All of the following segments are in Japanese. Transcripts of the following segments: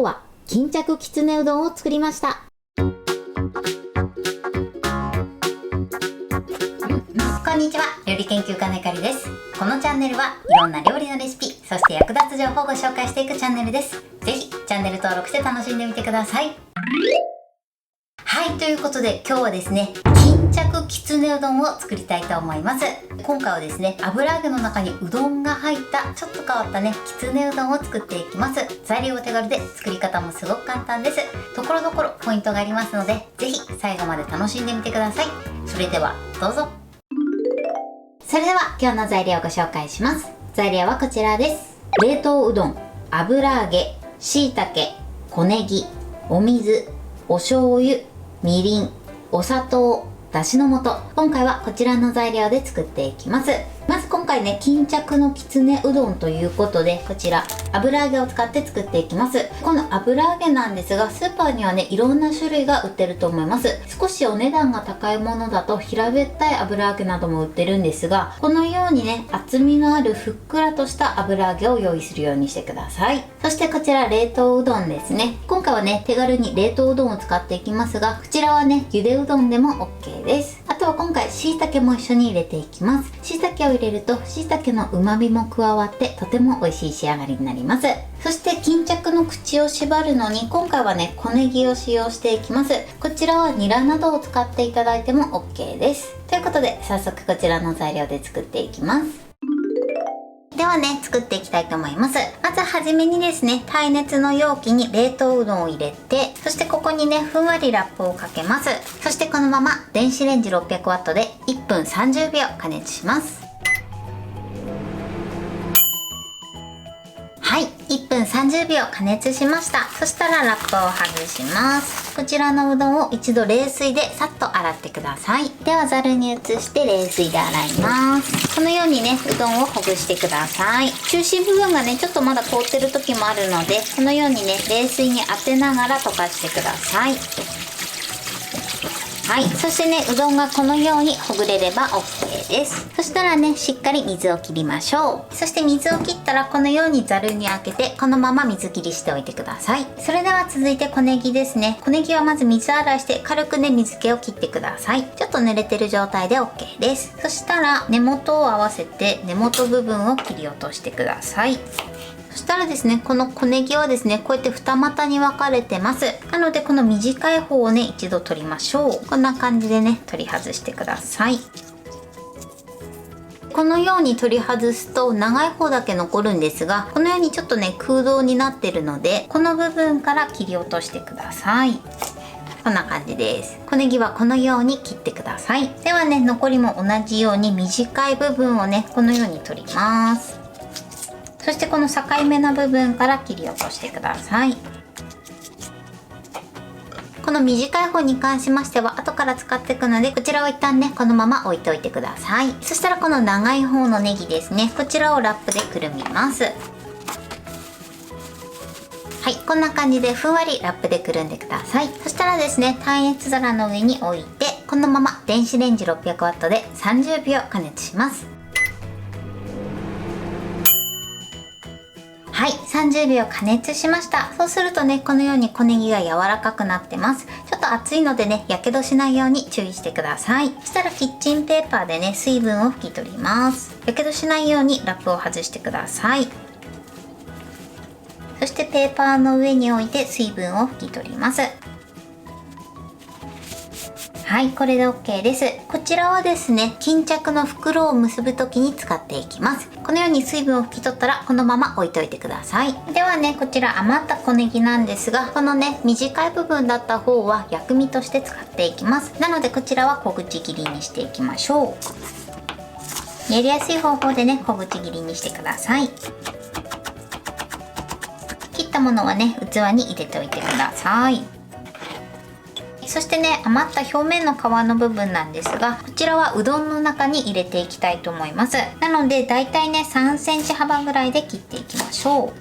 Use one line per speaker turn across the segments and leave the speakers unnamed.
日は巾着きつねうどんを作りました。こんにちは、料理研究家のゆかりです。このチャンネルはいろんな料理のレシピ、そして役立つ情報をご紹介していくチャンネルです。ぜひチャンネル登録して楽しんでみてください。はい、ということで今日はですね、巾着きつねうどんを作りたいと思います。今回はですね、油揚げの中にうどんが入ったちょっと変わったね、きつねうどんを作っていきます。材料は手軽で作り方もすごく簡単です。ところどころポイントがありますので、ぜひ最後まで楽しんでみてください。それではどうぞ。それでは今日の材料をご紹介します。材料はこちらです。冷凍うどん、油揚げ、椎茸、小ネギ、お水、お醤油、みりん、お砂糖、だしの素。今回はこちらの材料で作っていきます。まず今回ね、巾着のきつねうどんということで、こちら油揚げを使って作っていきます。この油揚げなんですが、スーパーにはね、いろんな種類が売ってると思います。少しお値段が高いものだと平べったい油揚げなども売ってるんですが、このようにね、厚みのあるふっくらとした油揚げを用意するようにしてください。そしてこちら冷凍うどんですね。今回はね、手軽に冷凍うどんを使っていきますが、こちらはね、ゆでうどんでも OK です。あとは今回椎茸も一緒に入れていきます。椎茸を入れると椎茸の旨味も加わってとても美味しい仕上がりになります。そして巾着の口を縛るのに今回はね、小ネギを使用していきます。こちらはニラなどを使っていただいても OK です。ということで早速こちらの材料で作っていきます。ではね、作っていきたいと思います。まずはじめにですね、耐熱の容器に冷凍うどんを入れて、そしてここにね、ふんわりラップをかけます。そしてこのまま電子レンジ 600W で1分30秒加熱します。はい、1分30秒加熱しました。そしたらラップを外します。こちらのうどんを一度冷水でさっと洗ってください。ではざるに移して冷水で洗います。このようにね、うどんをほぐしてください。中心部分がね、ちょっとまだ凍ってる時もあるので、このようにね、冷水に当てながら溶かしてください。はい、そしてね、うどんがこのようにほぐれれば OK です。そしたらね、しっかり水を切りましょう。そして水を切ったらこのようにざるにあけて、このまま水切りしておいてください。それでは続いて小ネギですね。小ネギはまず水洗いして軽くね、水気を切ってください。ちょっと濡れてる状態で OK です。そしたら根元を合わせて根元部分を切り落としてください。そしたらですね、この小ネギはですね、こうやって二股に分かれてます。なのでこの短い方をね、一度取りましょう。こんな感じでね、取り外してください。このように取り外すと長い方だけ残るんですが、このようにちょっとね、空洞になってるので、この部分から切り落としてください。こんな感じです。小ネギはこのように切ってください。ではね、残りも同じように短い部分をね、このように取ります。そしてこの境目の部分から切り落としてください。この短い方に関しましては後から使っていくので、こちらを一旦ね、このまま置いておいてください。そしたらこの長い方のネギですね、こちらをラップでくるみます。はい、こんな感じでふんわりラップでくるんでください。そしたらですね、耐熱皿の上に置いて、このまま電子レンジ 600W で30秒加熱します。はい、30秒加熱しました。そうするとね、このように小ネギが柔らかくなってます。ちょっと熱いのでね、やけどしないように注意してください。そしたらキッチンペーパーでね、水分を拭き取ります。やけどしないようにラップを外してください。そしてペーパーの上に置いて水分を拭き取ります。はい、これで OK です。こちらはですね、巾着の袋を結ぶ時に使っていきます。このように水分を拭き取ったらこのまま置いといてください。ではね、こちら余った小ネギなんですが、このね、短い部分だった方は薬味として使っていきます。なのでこちらは小口切りにしていきましょう。やりやすい方法でね、小口切りにしてください。切ったものはね、器に入れておいてください。そしてね、余った表面の皮の部分なんですが、こちらはうどんの中に入れていきたいと思います。なのでだいたいね、3センチ幅ぐらいで切っていきましょ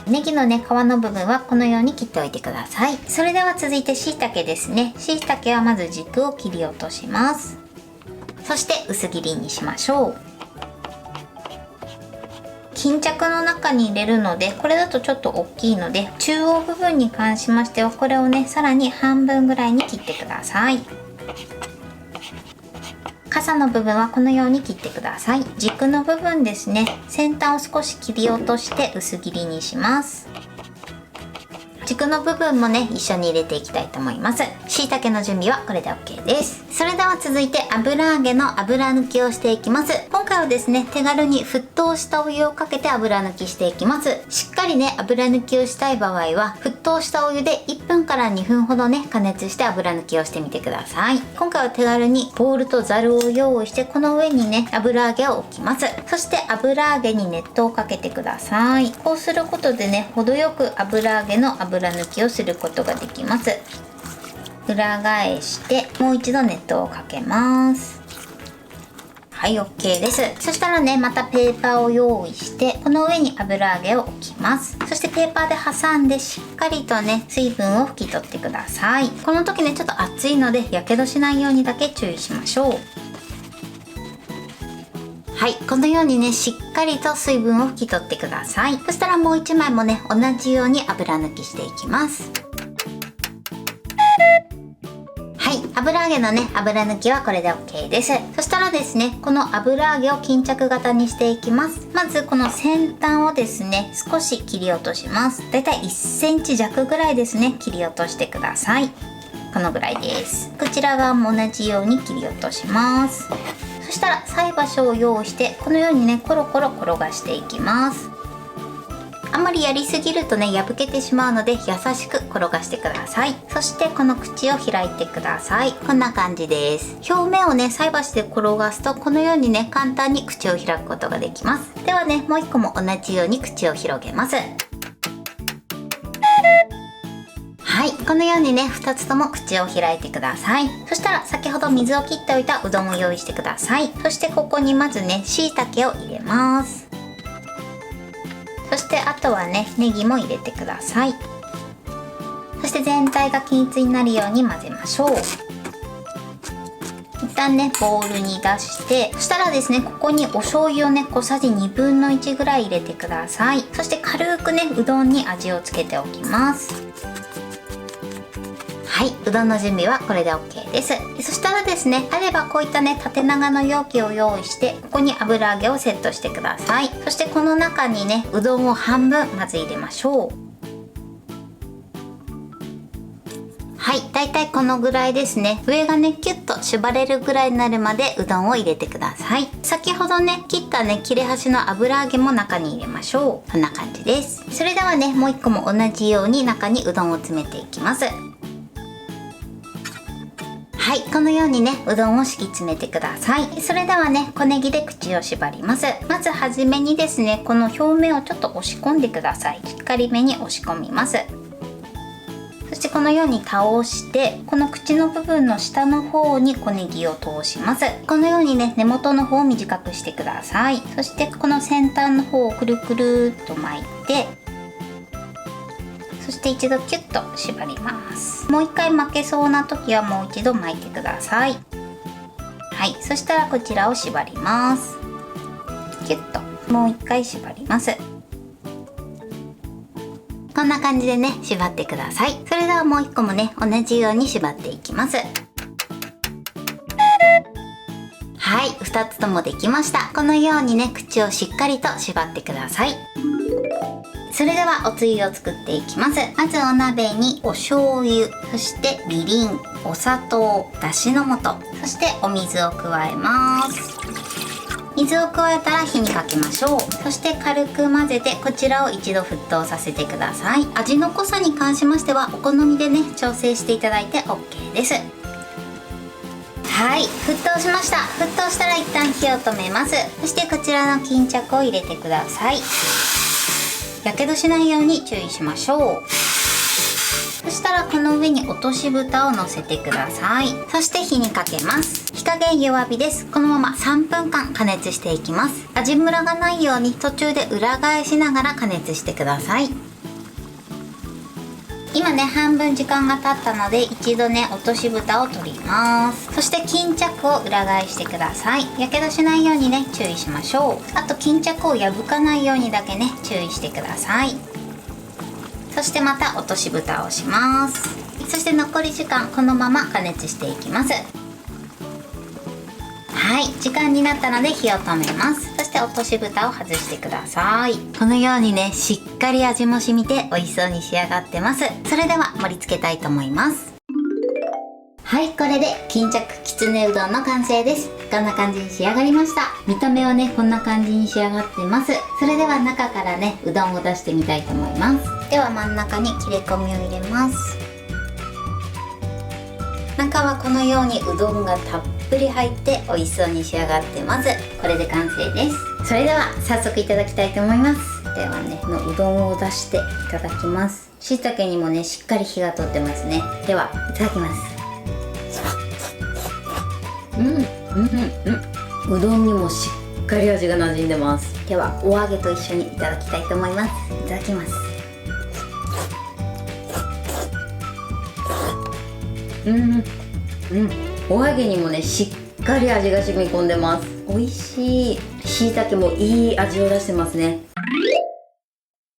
う。ネギのね、皮の部分はこのように切っておいてください。それでは続いて椎茸ですね。椎茸はまず軸を切り落とします。そして薄切りにしましょう。
巾着の中に入れるので、これだとちょっと大きいので、中央部分に関しましてはこれをねさらに半分ぐらいに切ってください。傘の部分はこのように切ってください。軸の部分ですね、先端を少し切り落として薄切りにします。軸の部分もね一緒に入れていきたいと思います。椎茸の準備はこれで OK です。それでは続いて油揚げの油抜きをしていきます。今回はですね手軽に沸騰したお湯をかけて油抜きしていきます。しっかりね油抜きをしたい場合は沸騰したお湯で1分から2分ほどね加熱して油抜きをしてみてください。今回は手軽にボウルとざるを用意して、この上にね油揚げを置きます。そして油揚げに熱湯をかけてください。こうすることでね程よく油揚げの油抜きをすることができます。裏返してもう一度熱湯をかけます。はい、 OK です。そしたらねまたペーパーを用意してこの上に油揚げを置きます。そしてペーパーで挟んでしっかりとね水分を拭き取ってください。この時ねちょっと熱いのでやけどしないようにだけ注意しましょう。はい、このようにねしっかりと水分を拭き取ってください。そしたらもう1枚もね同じように油抜きしていきます。はい、油揚げのね油抜きはこれで OK です。そしたらですねこの油揚げを巾着型にしていきます。まずこの先端をですね少し切り落とします。だいたい1センチ弱ぐらいですね切り落としてください。このぐらいです。こちら側も同じように切り落とします。そしたら菜箸を用意してこのようにねコロコロ転がしていきます。あんまりやりすぎるとね破けてしまうので優しく転がしてください。そしてこの口を開いてください。こんな感じです。表面をね菜箸で転がすとこのようにね簡単に口を開くことができます。ではねもう一個も同じように口を広げます。はい、このようにね2つとも口を開いてください。そしたら先ほど水を切っておいたうどんを用意してください。そしてここにまずね椎茸を入れます。そしてあとはねネギも入れてください。そして全体が均一になるように混ぜましょう。一旦ねボウルに出して、そしたらですねここにお醤油をね小さじ1/2ぐらい入れてください。そして軽くねうどんに味をつけておきます。はい、うどんの準備はこれで OK です。そしたらですねあればこういったね縦長の容器を用意してここに油揚げをセットしてください。そしてこの中にねうどんを半分まず入れましょう。はい、だいたいこのぐらいですね。上がねキュッと縛れるぐらいになるまでうどんを入れてください。先ほどね切ったね切れ端の油揚げも中に入れましょう。こんな感じです。それではねもう一個も同じように中にうどんを詰めていきます。はい、このようにねうどんを敷き詰めてください。それではね小ネギで口を縛ります。まずはじめにですねこの表面をちょっと押し込んでください。しっかりめに押し込みます。そしてこのように倒してこの口の部分の下の方に小ネギを通します。このようにね根元の方を短くしてください。そしてこの先端の方をくるくるっと巻いて、そして一度キュッと縛ります。もう一回巻けそうな時はもう一度巻いてください。はい、そしたらこちらを縛ります。キュッともう一回縛ります。こんな感じでね縛ってください。それではもう一個もね同じように縛っていきます。はい、2つともできました。このようにね口をしっかりと縛ってください。それではおつゆを作っていきます。まずお鍋にお醤油、そしてみりん、お砂糖、だしの素、そしてお水を加えます。水を加えたら火にかけましょう。そして軽く混ぜてこちらを一度沸騰させてください。味の濃さに関しましてはお好みでね調整していただいて OK です。はい、沸騰しました。沸騰したら一旦火を止めます。そしてこちらの巾着を入れてください。やけどしないように注意しましょう。そしたらこの上に落とし蓋を乗せてください。そして火にかけます。火加減弱火です。このまま3分間加熱していきます。味ムラがないように途中で裏返しながら加熱してください。今ね半分時間が経ったので一度ね落とし蓋を取ります。そして巾着を裏返してください。やけどしないようにね注意しましょう。あと巾着を破かないようにだけね注意してください。そしてまた落とし蓋をします。そして残り時間このまま加熱していきます。はい、時間になったので火を止めます。そして落とし蓋を外してください。このようにねしっかり味も染みて美味しそうに仕上がってます。それでは盛り付けたいと思います。はい、これで巾着きつねうどんの完成です。こんな感じに仕上がりました。見た目はねこんな感じに仕上がってます。それでは中からねうどんを出してみたいと思います。では真ん中に切れ込みを入れます。中はこのようにうどんがたっぷり入って美味しそうに仕上がってます。これで完成です。それでは早速いただきたいと思います。ではねうどんを出していただきます。椎茸にもねしっかり火が通ってますね。ではいただきます。うどんにもしっかり味が馴染んでます。ではお揚げと一緒にいただきたいと思います。いただきます。お揚げにもねしっかり味が染み込んでます。美味しい。椎茸もいい味を出してますね。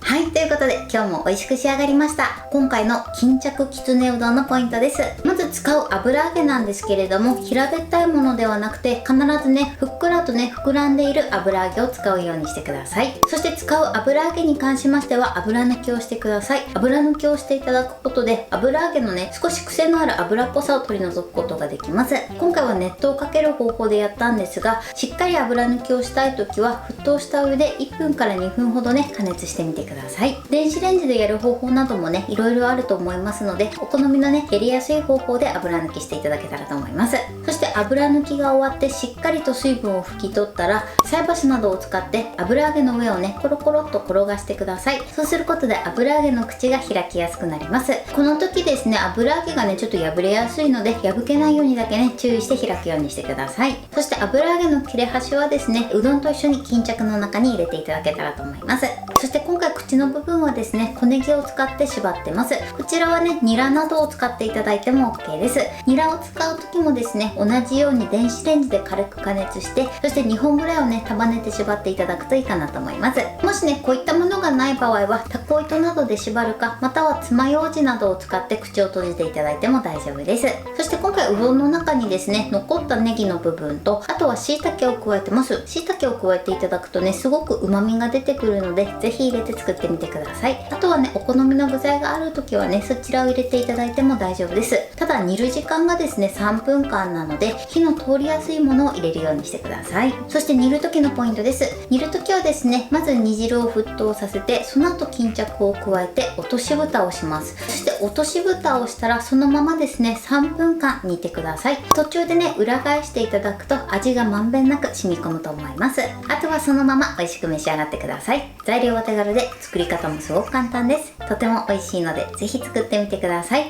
はい、ということで今日も美味しく仕上がりました。今回の巾着きつねうどんのポイントです。まず使う油揚げなんですけれども、平べったいものではなくて必ずねふっくらとね膨らんでいる油揚げを使うようにしてください。そして使う油揚げに関しましては油抜きをしてください。油抜きをしていただくことで油揚げのね少し癖のある油っぽさを取り除くことができます。今回は熱湯をかける方法でやったんですが、しっかり油抜きをしたい時は沸騰した上で1分から2分ほどね加熱してみてください。電子レンジでやる方法などもねいろいろあると思いますので、お好みのねやりやすい方法で油抜きしていただけたらと思います。そして油抜きが終わってしっかりと水分を拭き取ったら、菜箸などを使って油揚げの上をねコロコロっと転がしてください。そうすることで油揚げの口が開きやすくなります。この時ですね油揚げがねちょっと破れやすいので破けないようにだけね注意して開くようにしてください。そして油揚げの切れ端はですねうどんと一緒に巾着の中に入れていただけたらと思います。そして今回口の部分はですね小ネギを使って縛ってます。こちらはねニラなどを使っていただいても OK です。ニラを使う時もですね同じように電子レンジで軽く加熱して、そして2本ぐらいをね束ねて縛っていただくといいかなと思います。もしねこういったものがない場合はタコ糸などで縛るか、または爪楊枝などを使って口を閉じていただいても大丈夫です。そして今回うどんの中にですね残ったネギの部分と、あとは椎茸を加えてます。椎茸を加えていただくとねすごく旨味が出てくるので、ぜひ入れて作ってみてください。あとはねお好みの具材がある時はねそちらを入れていただいても大丈夫です。ただ煮る時間がですね3分間なので火の通りやすいものを入れるようにしてください。そして煮る時のポイントです。煮る時はですねまず煮汁を沸騰させて、その後巾着を加えて落とし蓋をします。そして落とし蓋をしたらそのままですね3分間煮てください。途中でね裏返していただくと味がまんべんなく染み込むと思います。あとはそのまま美味しく召し上がってください。材料は手軽で作り方もすごく簡単です。とても美味しいのでぜひ作ってみてください。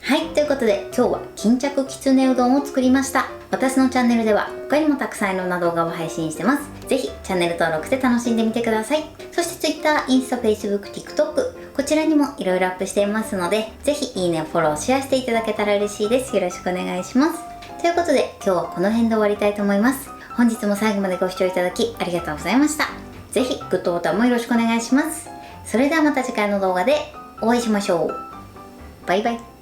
はい、ということで今日は巾着きつねうどんを作りました。私のチャンネルでは他にもたくさんいろんな動画を配信してます。ぜひチャンネル登録して楽しんでみてください。そして Twitter、インスタ、Facebook、TikTok こちらにもいろいろアップしていますので、ぜひいいね、フォロー、シェアしていただけたら嬉しいです。よろしくお願いします。ということで今日はこの辺で終わりたいと思います。本日も最後までご視聴いただきありがとうございました。ぜひグッドボタンもよろしくお願いします。それではまた次回の動画でお会いしましょう。バイバイ。